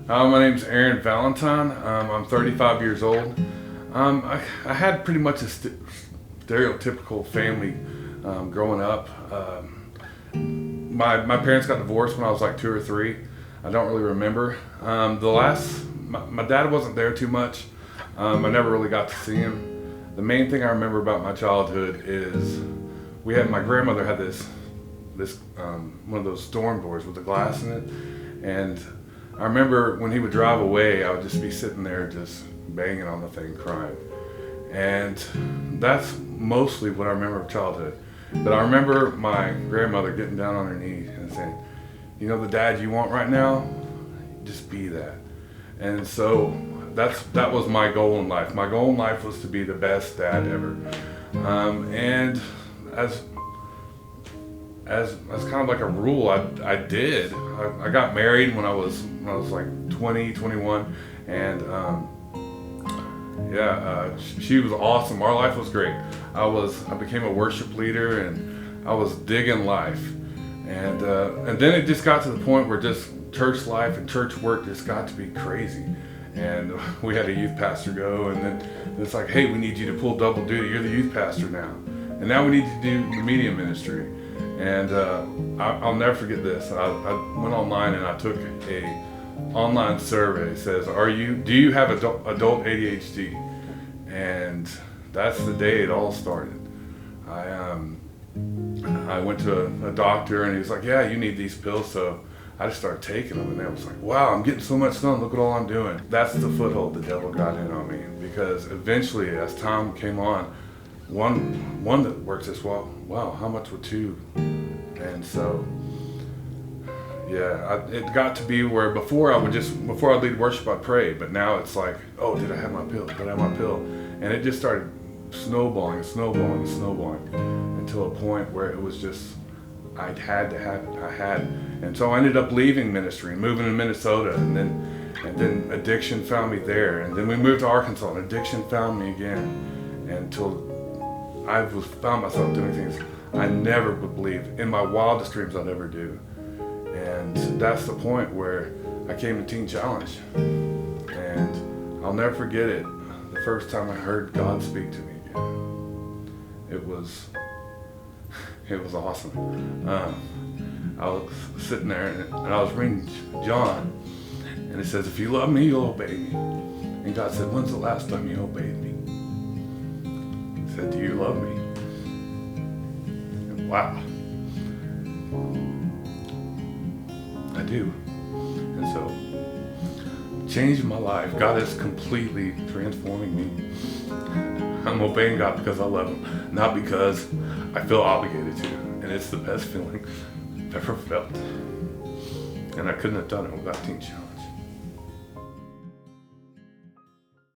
My name's Aaron Valentine. I'm 35 years old. I had pretty much a stereotypical family growing up. My parents got divorced when I was like 2 or 3. I don't really remember. My dad wasn't there too much. I never really got to see him. The main thing I remember about my childhood is my grandmother had this one of those storm doors with the glass in it, and I remember when he would drive away, I would just be sitting there just banging on the thing, crying. And that's mostly what I remember of childhood. But I remember my grandmother getting down on her knee and saying, "You know the dad you want right now? Just be that." And so that was my goal in life. My goal in life was to be the best dad ever. And as kind of like a rule, I did. I got married when I was like 20, 21, and she was awesome. Our life was great. I became a worship leader, and I was digging life. And then it just got to the point where just church life and church work just got to be crazy. And we had a youth pastor go, and then it's like, "Hey, we need you to pull double duty. You're the youth pastor now. And now we need to do the media ministry." And I'll never forget this. I went online and I took a online survey. It says, do you have adult ADHD? And that's the day it all started. I went to a doctor, and he was like, "Yeah, you need these pills." So I just started taking them, and I was like, "Wow, I'm getting so much done. Look at all I'm doing." That's the foothold the devil got in on me, because eventually, as time came on, one that works as well. Wow, how much would 2? And so, it got to be where before I'd lead worship, I'd pray, but now it's like, "Oh, did I have my pill? Did I have my pill?" And it just started snowballing until a point where it was just, I had to have it. And so I ended up leaving ministry and moving to Minnesota, and then addiction found me there, and then we moved to Arkansas, and addiction found me again, until I found myself doing things I never would believe in my wildest dreams I'd ever do. And that's the point where I came to Teen Challenge. And I'll never forget it, the first time I heard God speak to me again. It was awesome. I was sitting there, and I was reading John, and it says, "If you love me, you'll obey me." And God said, "When's the last time you obeyed me?" He said, "Do you love me?" And wow, I do. And so, changed my life. God is completely transforming me. I'm obeying God because I love Him, not because I feel obligated to. And it's the best feeling I've ever felt. And I couldn't have done it without Teen Challenge.